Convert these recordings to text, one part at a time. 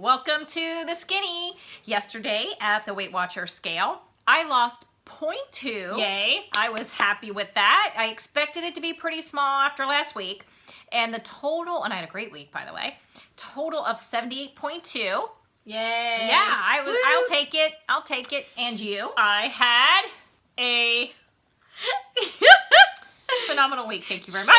Welcome to the skinny. Yesterday at the Weight Watcher scale, I lost 0.2. Yay. I was happy with that. I expected it to be pretty small after last week. And the total, and I had a great week, by the way, total of 78.2. Yay. Yeah, I'll take it. I'll take it. And you? I had a phenomenal week. Thank you very much.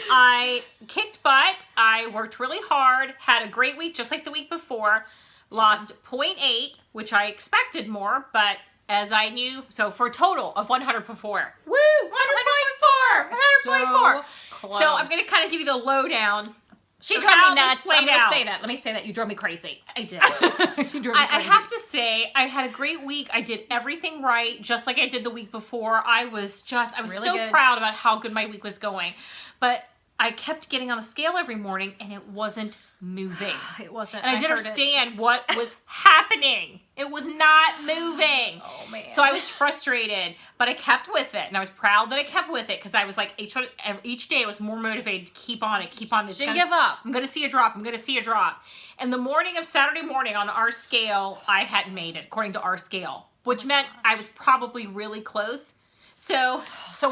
I kicked butt. I worked really hard. Had a great week, just like the week before. Lost 0.8, which I expected more, but as I knew, so for a total of 100.4. Woo! 100.4! 100.4! So I'm going to kind of give you the lowdown. She drove me nuts. I'm going to say that. Let me say that. You drove me crazy. I did. She drove me crazy. I have to say, I had a great week. I did everything right, just like I did the week before. I was really so proud about how good my week was going. But I kept getting on the scale every morning, and it wasn't moving. It wasn't. And I didn't understand what was happening. It was not moving. Oh, man. So I was frustrated, but I kept with it, and I was proud that I kept with it because I was like, each day I was more motivated to keep on it, keep on it. Didn't give up. I'm going to see a drop. I'm going to see a drop. And the morning of Saturday morning on our scale, I hadn't made it, according to our scale, which meant I was probably really close. So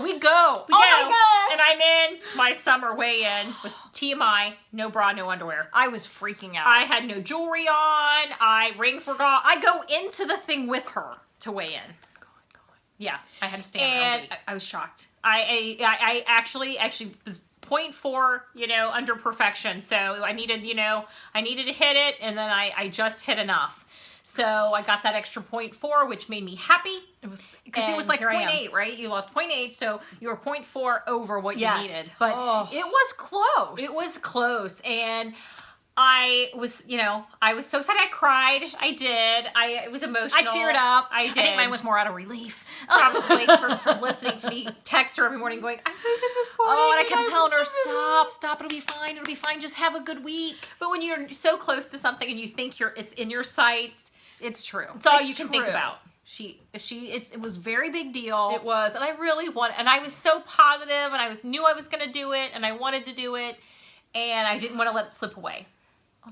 we go. My gosh. And I'm in my summer weigh-in with TMI, no bra, no underwear. I was freaking out. I had no jewelry on. Rings were gone. I go into the thing with her to weigh in. Yeah, I had to stand. And I was shocked. I actually was 0.4, under perfection. So I needed to hit it, and then I just hit enough. So I got that extra 0.4, which made me happy. It was because it was like 0.8, right? You lost 0.8, so you were 0.4 over what you needed. But it was close. It was close, and I was so excited. I cried. I did. It was emotional. I teared up. I did. I think mine was more out of relief, probably for listening to me text her every morning, going, "I'm moving this morning." Oh, and I kept telling her, "Stop. It'll be fine. It'll be fine. Just have a good week." But when you're so close to something and you think it's in your sights. It's true. It's all you can think about. It was a very big deal. It was, and I really and I was so positive, and I knew I was going to do it, and I wanted to do it, and I didn't want to let it slip away.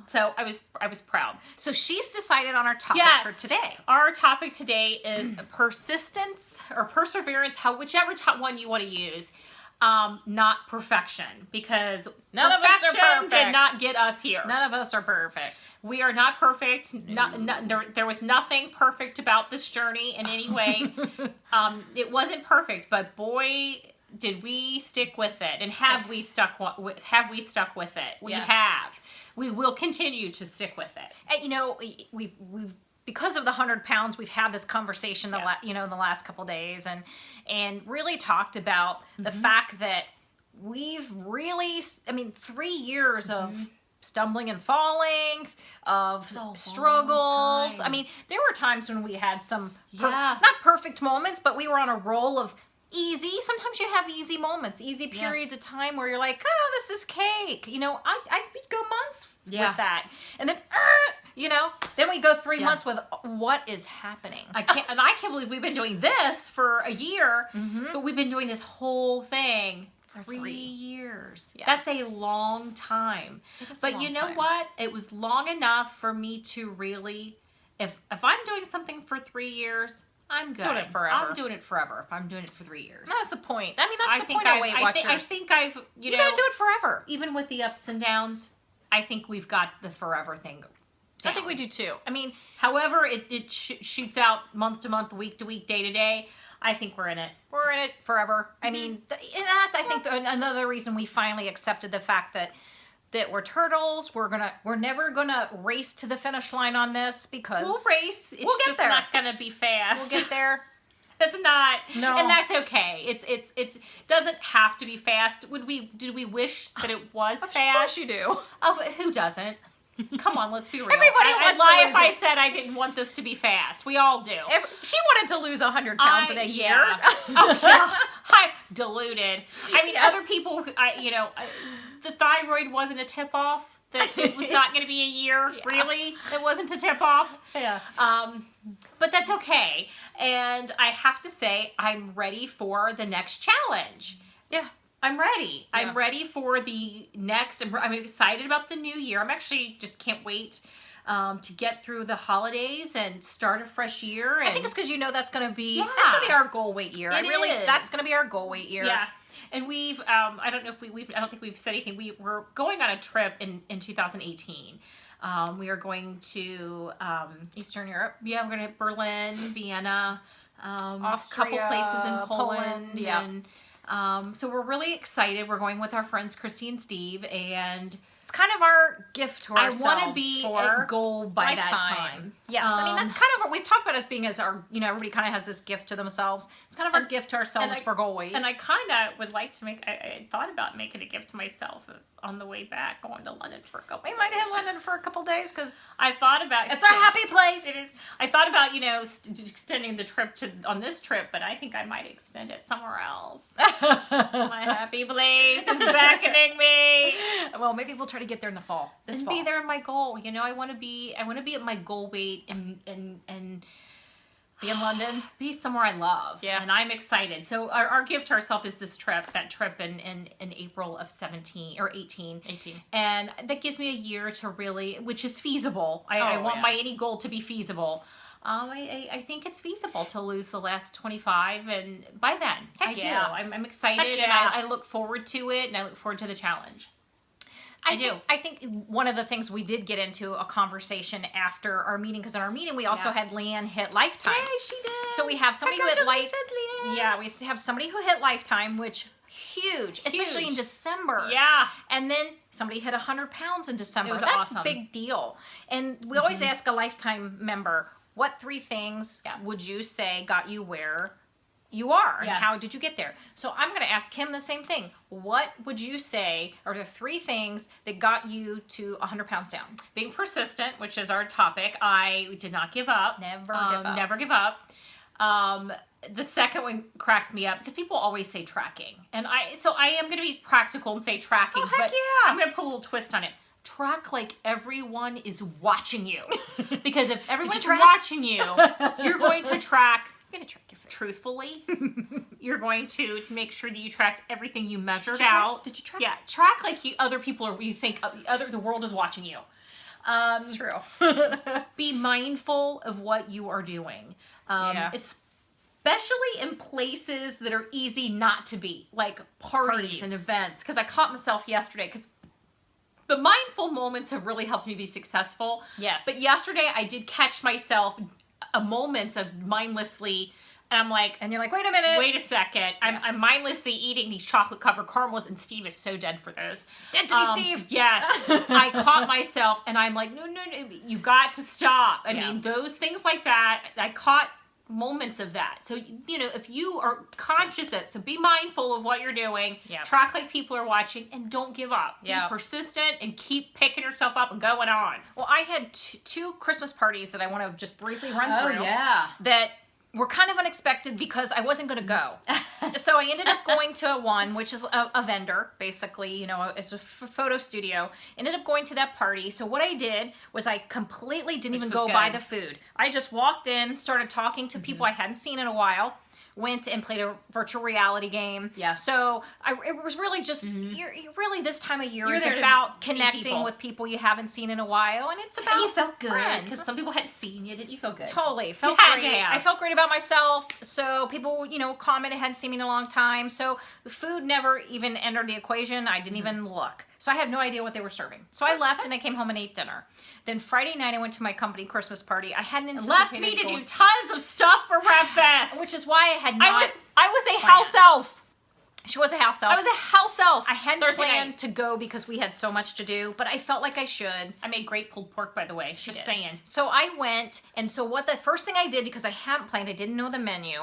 So I was proud. So she's decided on our topic for today. Our topic today is persistence or perseverance, whichever one you want to use. Not perfection, because none of us are perfect. Did not get us here. None of us are perfect. We are not perfect. There was nothing perfect about this journey in any way. It wasn't perfect, but boy, did we stick with it, and have we stuck with it? We have. We will continue to stick with it. And, we've because of the 100 pounds, we've had this conversation in the last couple days, and really talked about the fact that we've really, 3 years of stumbling and falling, of struggles. There were times when we had some not perfect moments, but we were on a roll of easy. Sometimes you have easy moments, easy periods of time where you're like, oh, this is cake. I'd go months with that. And then, then we go 3 months with what is happening. I can't believe we've been doing this for a year, but we've been doing this whole thing for 3 years. Yeah. That's a long time. But you know what? It was long enough for me to really, if I'm doing something for 3 years, I'm good. Doing it forever. I'm doing it forever if I'm doing it for 3 years. That's the point. That's the point of Weight Watchers. I think I've, you gotta do it forever. Even with the ups and downs, I think we've got the forever thing down. I think we do too. However it shoots out month to month, week to week, day to day, I think we're in it. We're in it forever. That's, I think, another reason we finally accepted the fact that we're turtles. We're never gonna race to the finish line on this, because we'll race. It's just not gonna be fast. We'll get there. It's not. No. And that's okay. It's doesn't have to be fast. Did we wish that it was fast? Of course you do. Who doesn't? Come on, let's be real. Everybody wants to lie if I said I didn't want this to be fast. We all do. She wanted to lose 100 pounds in a year. Yeah. I'm deluded. Other people, the thyroid wasn't a tip-off. That it was not going to be a year. Yeah. Really? It wasn't a tip-off. Yeah. But that's okay. And I have to say, I'm ready for the next challenge. Yeah. I'm ready. Yeah. I'm ready for the next. I'm excited about the new year. I'm actually just can't wait. to get through the holidays and start a fresh year. And I think it's because that's going to be Yeah. that's going to be our goal weight year. It is. That's going to be our goal weight year. Yeah. And we've, I don't know if I don't think we've said anything. We're going on a trip in 2018. We are going to Eastern Europe. Yeah, we're going to Berlin, Vienna, Austria, couple places in Poland. yeah. And so we're really excited. We're going with our friends Christy and Steve, and It's kind of our gift to ourselves. I want to be for a goal by that lifetime. time. Yes, I mean that's kind of what we've talked about as being as our, everybody kind of has this gift to themselves. It's kind of our gift to ourselves for goal weight. And I kind of would like to make. I thought about making a gift to myself on the way back, going to London for a couple. We might hit London for a couple days because I thought about it's our happy place. It is. I thought about extending the trip on this trip, but I think I might extend it somewhere else. My happy place is beckoning me. Well, maybe we'll try to get there in the fall. This And fall. be there in my goal. I want to be at my goal weight and Be in London. be somewhere I love. Yeah. And I'm excited. So our gift to ourselves is this trip, that trip in April of 17 or 18. 18. And that gives me a year to really, which is feasible. I want my any goal to be feasible. I think it's feasible to lose the last 25, and by then, Heck yeah. I'm excited, Heck and yeah. I look forward to it, and I look forward to the challenge. I think one of the things we did get into a conversation after our meeting, because in our meeting we also had Leanne hit Lifetime. Yay, she did. So we have somebody who hit Congratulations, Leanne. Yeah, we have somebody who hit Lifetime, which huge, especially in December. Yeah. And then somebody hit 100 pounds in December. It was That's awesome. a big deal. And we always ask a Lifetime member, what 3 things would you say got you where you are, and how did you get there? So I'm going to ask him the same thing. What would you say are the 3 things that got you to 100 pounds down? Being persistent, which is our topic. I did not give up. Never give up. Never give up. The second one cracks me up because people always say tracking. And I am going to be practical and say tracking. Oh, heck but yeah. I'm going to put a little twist on it. Track like everyone is watching you. Because if everyone's watching you, you're going to track. You're going to track your food. Truthfully, you're going to make sure that you tracked everything you measured out. Did you track? Yeah, track like other people are. You think the world is watching you. It's true. Be mindful of what you are doing. Especially in places that are easy not to be, like parties and events. Because I caught myself yesterday. Because the mindful moments have really helped me be successful. Yes. But yesterday I did catch myself moments of mindlessly, and I'm like, and you're like, wait a minute. Wait a second. I'm mindlessly eating these chocolate covered caramels, and Steve is so dead for those. Dead to me, Steve. Yes. I caught myself, and I'm like, no, you've got to stop. I mean, those things like that, I caught moments of that. So, if you are conscious of it, so be mindful of what you're doing, track like people are watching, and don't give up. Be persistent and keep picking yourself up and going on. Well, I had 2 Christmas parties that I want to just briefly run through. Oh, yeah. That were kind of unexpected because I wasn't going to go. So I ended up going to one, which is a vendor, basically, it's a photo studio. Ended up going to that party. So what I did was I completely didn't even go buy the food. I just walked in, started talking to people I hadn't seen in a while. Went and played a virtual reality game. Yeah. So it was really just, you're really this time of year is about connecting with people you haven't seen in a while. And it's about and you felt good. friends. Because some people hadn't seen you. Didn't you feel good? Totally. Felt great. I felt great about myself. So people, commented, hadn't seen me in a long time. So the food never even entered the equation. I didn't even look. So I had no idea what they were serving. So I left and I came home and ate dinner. Then Friday night I went to my company Christmas party. I hadn't anticipated left me to do tons of stuff for RevFest. Which is why I had not. I was a house elf. She was a house elf. I was a house elf. I hadn't planned to go because we had so much to do, but I felt like I should. I made great pulled pork, by the way. Just saying. So I went, and so what the first thing I did, because I hadn't planned, I didn't know the menu,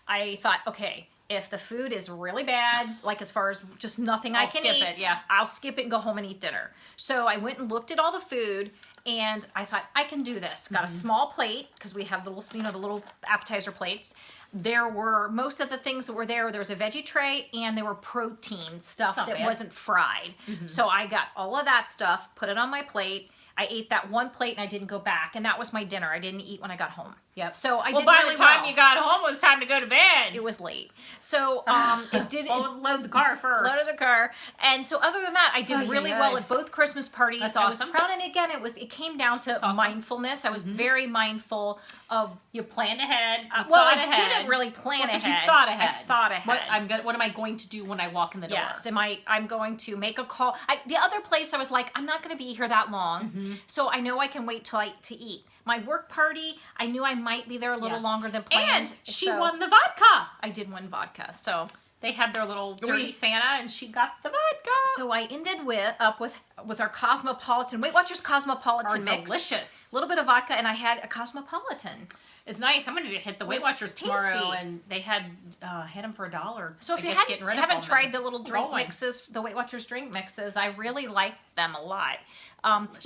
I thought, okay, if the food is really bad, like as far as just nothing I can eat, I'll skip it and go home and eat dinner. So I went and looked at all the food, and I thought, I can do this. Got a small plate, because we have little, the little appetizer plates. There were, most of the things that were there was a veggie tray, and there were protein stuff that wasn't fried. So I got all of that stuff, put it on my plate. I ate that one plate, and I didn't go back, and that was my dinner. I didn't eat when I got home. Yep. So I did by really the time well. you got home, it was time to go to bed. It was late. So it did Load the car first. Loaded the car. And so other than that, I did really well at both Christmas parties. That's I awesome. was proud. And again, it came down to mindfulness. I was very mindful of. You planned ahead. You Well, thought I ahead. didn't really plan ahead. But you thought ahead. I thought ahead. What am I going to do when I walk in the door? Yes, I'm going to make a call. The other place I was like, I'm not going to be here that long, so I know I can wait till to eat. My work party, I knew I might be there a little longer than planned. And she won the vodka. I did win vodka, so they had their little dirty Santa, and she got the vodka. So I ended up with our Cosmopolitan, Weight Watchers Cosmopolitan mix. Delicious. A little bit of vodka, and I had a Cosmopolitan. It's nice. I'm going to hit the Weight Watchers tomorrow, and they had them for $1. So if you haven't tried the little drink mixes, the Weight Watchers drink mixes, I really liked them a lot.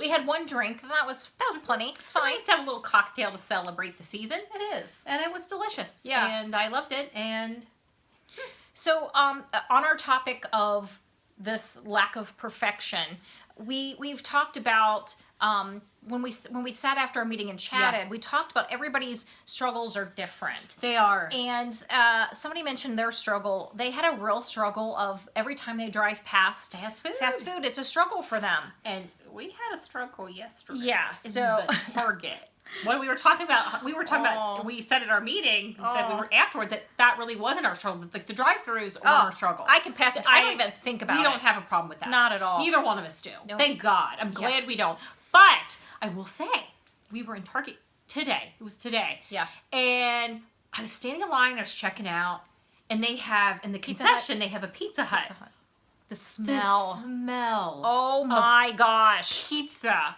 We had one drink, and that was plenty. It's fine. Nice to have a little cocktail to celebrate the season. It is, and it was delicious. Yeah, and I loved it. And so on our topic of this lack of perfection, we've talked about. When we sat after our meeting and chatted, we talked about everybody's struggles are different. They are. And somebody mentioned their struggle. They had a real struggle of every time they drive past fast food. It's a struggle for them. And we had a struggle yesterday. Yeah. So Target. What we were talking about, we said at our meeting that we were afterwards that really wasn't our struggle. Like the drive-throughs were our struggle. I can pass it. I don't even think about it. We don't have a problem with that. Not at all. Neither one of us do. No. Thank God. I'm glad we don't. But I will say, we were in Target today. It was today. Yeah. And I was standing in line. I was checking out, and they have in the concession they have a Pizza Hut. The smell. Oh my gosh. Pizza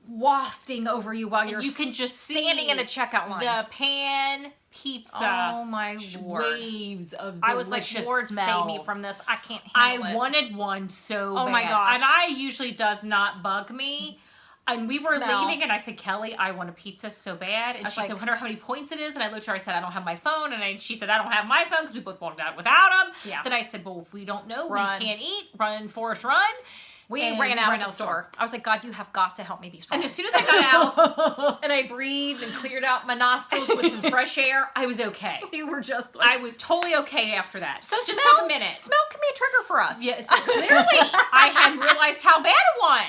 wafting over you while you can just standing in the checkout line. The pan pizza. Oh my Lord. Waves of delicious I was like, Lord, save me from this. I can't handle it. I wanted one so bad. Oh my gosh. And I usually does not bug me. And we were leaving, and I said, Kelly, I want a pizza so bad. And she said, I wonder how many points it is. And I looked at her, I said, I don't have my phone. And she said, I don't have my phone because we both walked out without them. Yeah. Then I said, well, if we don't know, Run. we can't eat. Run, Forrest, run. We ran out of the store. I was like, God, you have got to help me be strong. And as soon as I got out and I breathed and cleared out my nostrils with some fresh air, I was okay. We were just like... I was totally okay after that. So just took a minute. Smell can be a trigger for us. Yeah, clearly. I hadn't realized how bad it was.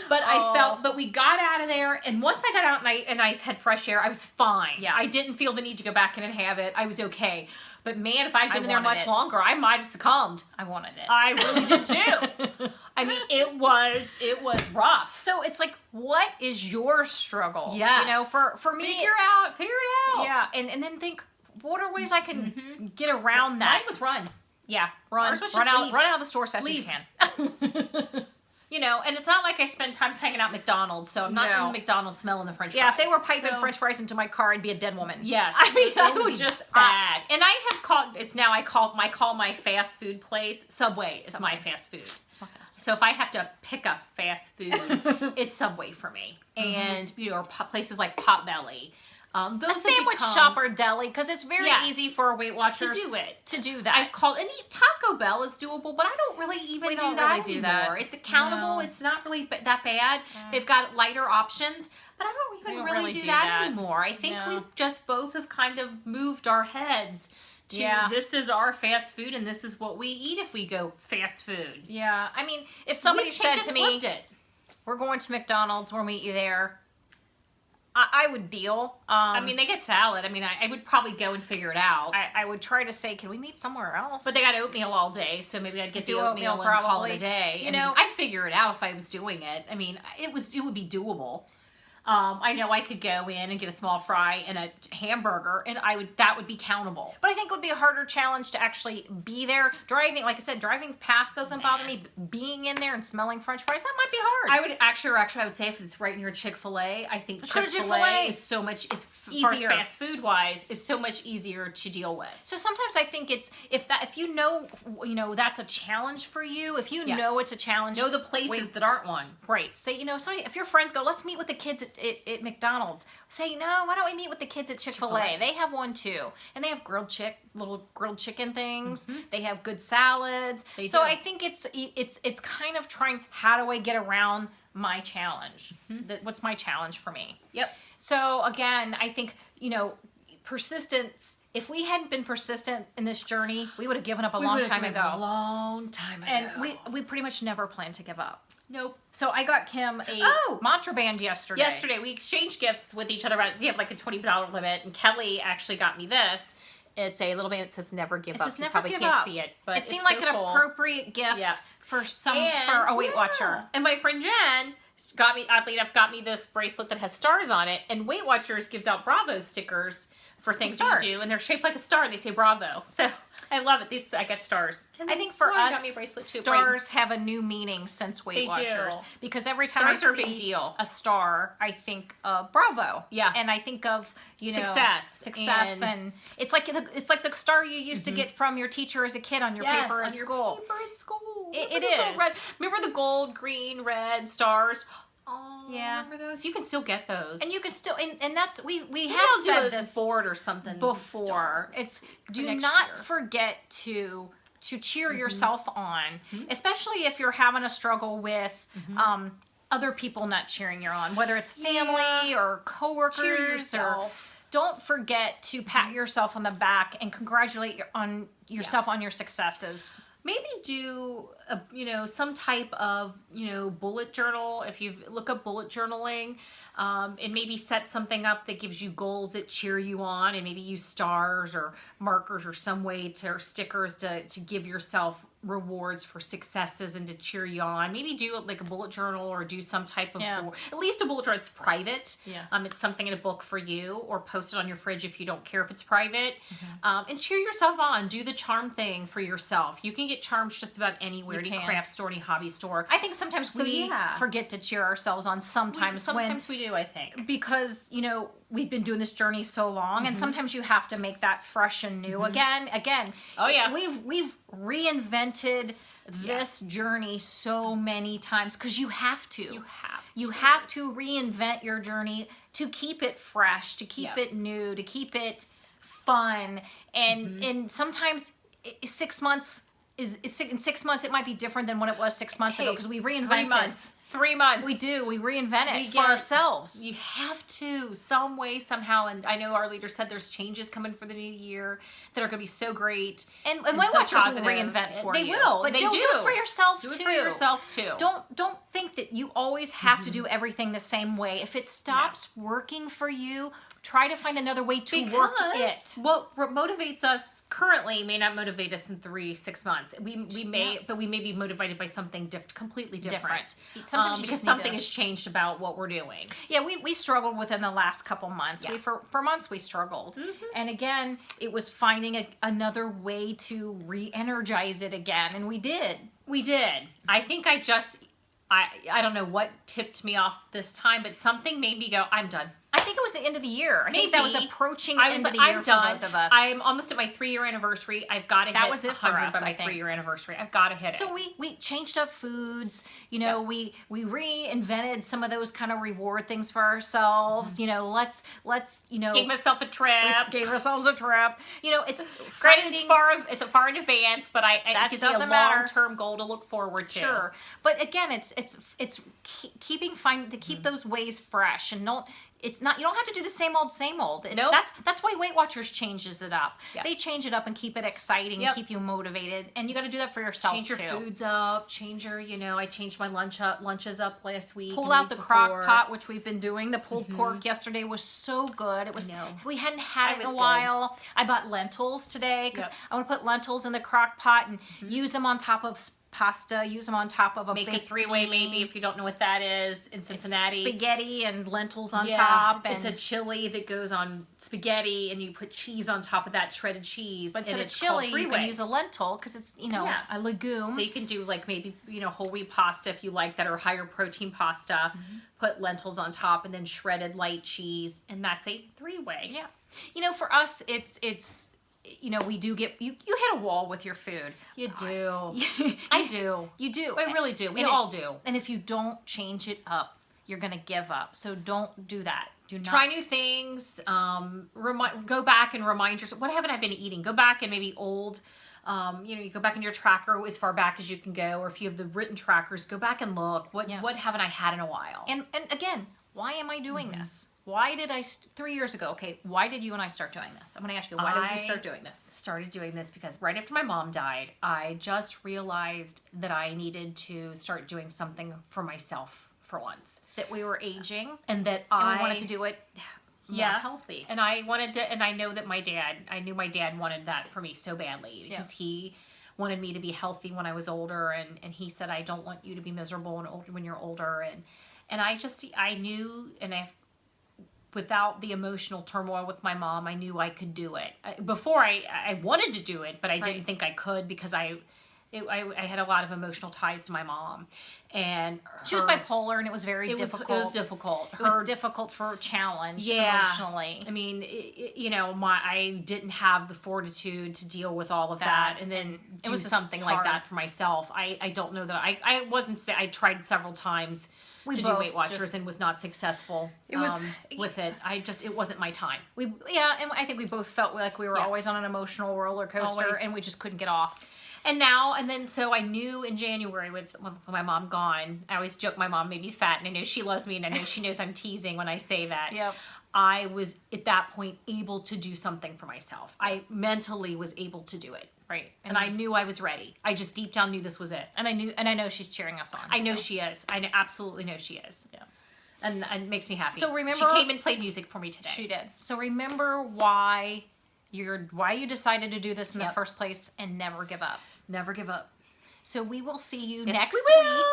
But I felt, but we got out of there, and once I got out and I had fresh air, I was fine. Yeah. I didn't feel the need to go back in and have it. I was okay. But man, if I'd been in there much longer, I might have succumbed. I wanted it. I really did too. I mean, it was rough. So it's like, what is your struggle? Yes. You know, for me, figure it out. Yeah, and then think, what are ways I can get around that? Mine was run. Yeah, run out of the store as fast as you can. You know, and it's not like I spend time hanging out at McDonald's, so I'm not in the McDonald's smelling the French fries. Yeah, if they were piping French fries into my car, I'd be a dead woman. Yes, I mean, I would just bad. And I have called. I call my fast food place Subway. Is my fast food. It's my fast food. So if I have to pick up fast food, it's Subway for me, and or places like Potbelly. A sandwich shop or deli, because it's very easy for Weight Watchers to do that. I've called, and Taco Bell is doable, but I don't really even do that anymore. It's accountable. No. It's not really that bad. They've got lighter options, but I don't even really do that anymore. I think we've just both have kind of moved our heads to this is our fast food, and this is what we eat if we go fast food. Yeah, I mean, if somebody said to me, we're going to McDonald's, we'll meet you there, I would deal. I mean, they get salad. I mean, I would probably go and figure it out. I would try to say, can we meet somewhere else? But they got oatmeal all day, so maybe I'd get the oatmeal and call it a day. You know, I'd figure it out if I was doing it. I mean, it would be doable. I know I could go in and get a small fry and a hamburger, and that would be countable. But I think it would be a harder challenge to actually be there. Driving, like I said, driving past doesn't bother me. Being in there and smelling French fries, that might be hard. I would actually, I would say if it's right near Chick-fil-A, I think Chick-fil-A is so much easier. Fast food wise, is so much easier to deal with. So sometimes I think it's if you know that's a challenge for you. If you know it's a challenge, know the places that aren't one. Right. Say if your friends go, let's meet with the kids at McDonald's. Say, no, why don't we meet with the kids at Chick-fil-A? They have one too. And they have little grilled chicken things. Mm-hmm. They have good salads. I think it's kind of trying, how do I get around my challenge. What's my challenge for me? Yep. So again, I think, persistence, if we hadn't been persistent in this journey, we would have given up a long time ago. A long time ago. And we pretty much never plan to give up. Nope. So I got Kim a mantra band yesterday. Yesterday, we exchanged gifts with each other. We have like a $20 limit, and Kelly actually got me this. It's a little band that says "Never Give Up." Says You never probably give can't up. see it, but it seemed it's like so an cool. appropriate gift for a Weight Watcher. And my friend Jen got me, oddly enough, got me this bracelet that has stars on it. And Weight Watchers gives out Bravo stickers for things that you do, and they're shaped like a star. They say Bravo. So I love it. These I got stars. I think for us, got me a bracelet too. stars have a new meaning since Weight Watchers. Do. Because every time Stars I are a see big deal. a star, I think of Bravo. Yeah. And I think of, Success. and it's like the star you used to get from your teacher as a kid on your paper at school. Paper at school. It Those little is. red- Remember the gold, green, red stars? Oh, Yeah. Remember those? You can still get those. And you can still, and that's, we Maybe have I'll do said a this board or something before. stars. It's, do next not year. forget to cheer yourself on, especially if you're having a struggle with other people not cheering you on, whether it's family or coworkers. Cheer or yourself. don't forget to pat yourself on the back and congratulate yourself on your successes. Maybe do some type of bullet journal. If you look up bullet journaling, and maybe set something up that gives you goals that cheer you on, and maybe use stars or markers or some way or stickers to give yourself rewards for successes and to cheer you on. Maybe do like a bullet journal or do some type of at least a bullet journal. It's private. It's something in a book for you, or post it on your fridge if you don't care if it's private. And cheer yourself on. Do the charm thing for yourself. You can get charms just about anywhere. Any craft store, any hobby store. I think sometimes we forget to cheer ourselves on. Sometimes we do, I think. Because, we've been doing this journey so long, and sometimes you have to make that fresh and new again. Oh yeah. We've reinvented this journey so many times because you have to. You have to reinvent your journey to keep it fresh, to keep it new, to keep it fun. And sometimes 6 months in 6 months it might be different than what it was 6 months ago because we reinvented. 3 months. We do. We reinvent it for ourselves. You have to, some way, somehow. And I know our leader said there's changes coming for the new year that are going to be so great. And Weight Watchers will reinvent for you. They will. But they do it for yourself, too. Do it for yourself, too. Don't think that you always have to do everything the same way. If it stops working for you, try to find another way to work it. What motivates us currently may not motivate us in 3-6 months. We may, but we may be motivated by something completely different. Sometimes because something has changed about what we're doing. Yeah, we struggled within the last couple months. Yeah. For months we struggled. And again, it was finding another way to re-energize it again, and we did. I think I don't know what tipped me off this time, but something made me go, I'm done. I think it was the end of the year. I think that was approaching the end of the year for done. both of us. I'm almost at my 3-year anniversary. I've got to hit was it 100 for us, by my I think. 3-year anniversary. I've got to hit it. So we changed up foods. We reinvented some of those kind of reward things for ourselves. Let's gave myself a trip. Gave ourselves a trip. It's Granted, it's far in advance, but it gives me a long-term goal to look forward to. Sure, but again, it's keep those ways fresh and don't. It's not. You don't have to do the same old. Nope. That's why Weight Watchers changes it up. Yep. They change it up and keep it exciting, keep you motivated, and you got to do that for yourself too. Change your foods up. Change your. I changed my lunches up last week. Pull out the crock pot, which we've been doing. The pulled pork yesterday was so good. It was. We hadn't had it in a while. I bought lentils today because I want to put lentils in the crock pot and use them on top of pasta, use them on top of a make baked a 3-way bean. Maybe if you don't know what that is in Cincinnati. It's spaghetti and lentils on top. And it's a chili that goes on spaghetti, and you put cheese on top of that, shredded cheese. But instead of chili, you can use a lentil because it's a legume. So you can do like maybe whole wheat pasta if you like that, or higher protein pasta. Put lentils on top and then shredded light cheese, and that's a 3-way. Yeah. For us, it's. We do get you hit a wall with your food. You do. I do. You do. I really do. We all do. And if you don't change it up, you're going to give up. So don't do that. Do not try new things. Go back and remind yourself, what haven't I been eating? Go back and maybe old You go back in your tracker as far back as you can go, or if you have the written trackers, go back and look. What haven't I had in a while? And again, why am I doing this? Why did 3 years ago? Okay, why did you and I start doing this? I'm going to ask you, why did you start doing this? Started doing this because right after my mom died, I just realized that I needed to start doing something for myself for once. That we were aging, And that we wanted to do it more healthy. And I wanted to, and I know that I knew my dad wanted that for me so badly because he wanted me to be healthy when I was older, and he said, I don't want you to be miserable when you're older, and I knew, and without the emotional turmoil with my mom, I knew I could do it. Before I wanted to do it, but I didn't think I could because I had a lot of emotional ties to my mom, and she was bipolar, and it was very difficult. It was difficult. It was difficult for challenge emotionally. I mean, I didn't have the fortitude to deal with all of that, and then do something like that for myself. I don't know that I wasn't. I tried several times to do Weight Watchers and was not successful. It was with it. It wasn't my time. And I think we both felt like we were always on an emotional roller coaster, and we just couldn't get off. So I knew in January with my mom gone, I always joke my mom made me fat, and I know she loves me, and I know she knows I'm teasing when I say that. Yep. I was at that point able to do something for myself. I mentally was able to do it. Right. And I knew I was ready. I just deep down knew this was it. And I know she's cheering us on. I know she is. I absolutely know she is. Yeah. And it makes me happy. So remember, she came and played music for me today. She did. So remember why you decided to do this in the first place, and never give up. Never give up. So we will see you Yes, next we will. week.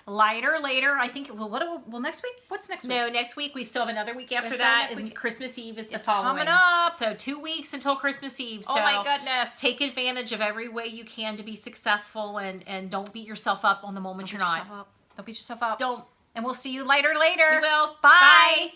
Later. I think. Well, next week. What's next week? No, next week we still have another week after Still that. next Is week. Christmas Eve is the It's following. coming up. So 2 weeks until Christmas Eve. So Oh my goodness. take advantage of every way you can to be successful, and don't beat yourself up on the moment you're not. Don't beat yourself up. Don't. And we'll see you later. We will. Bye. Bye.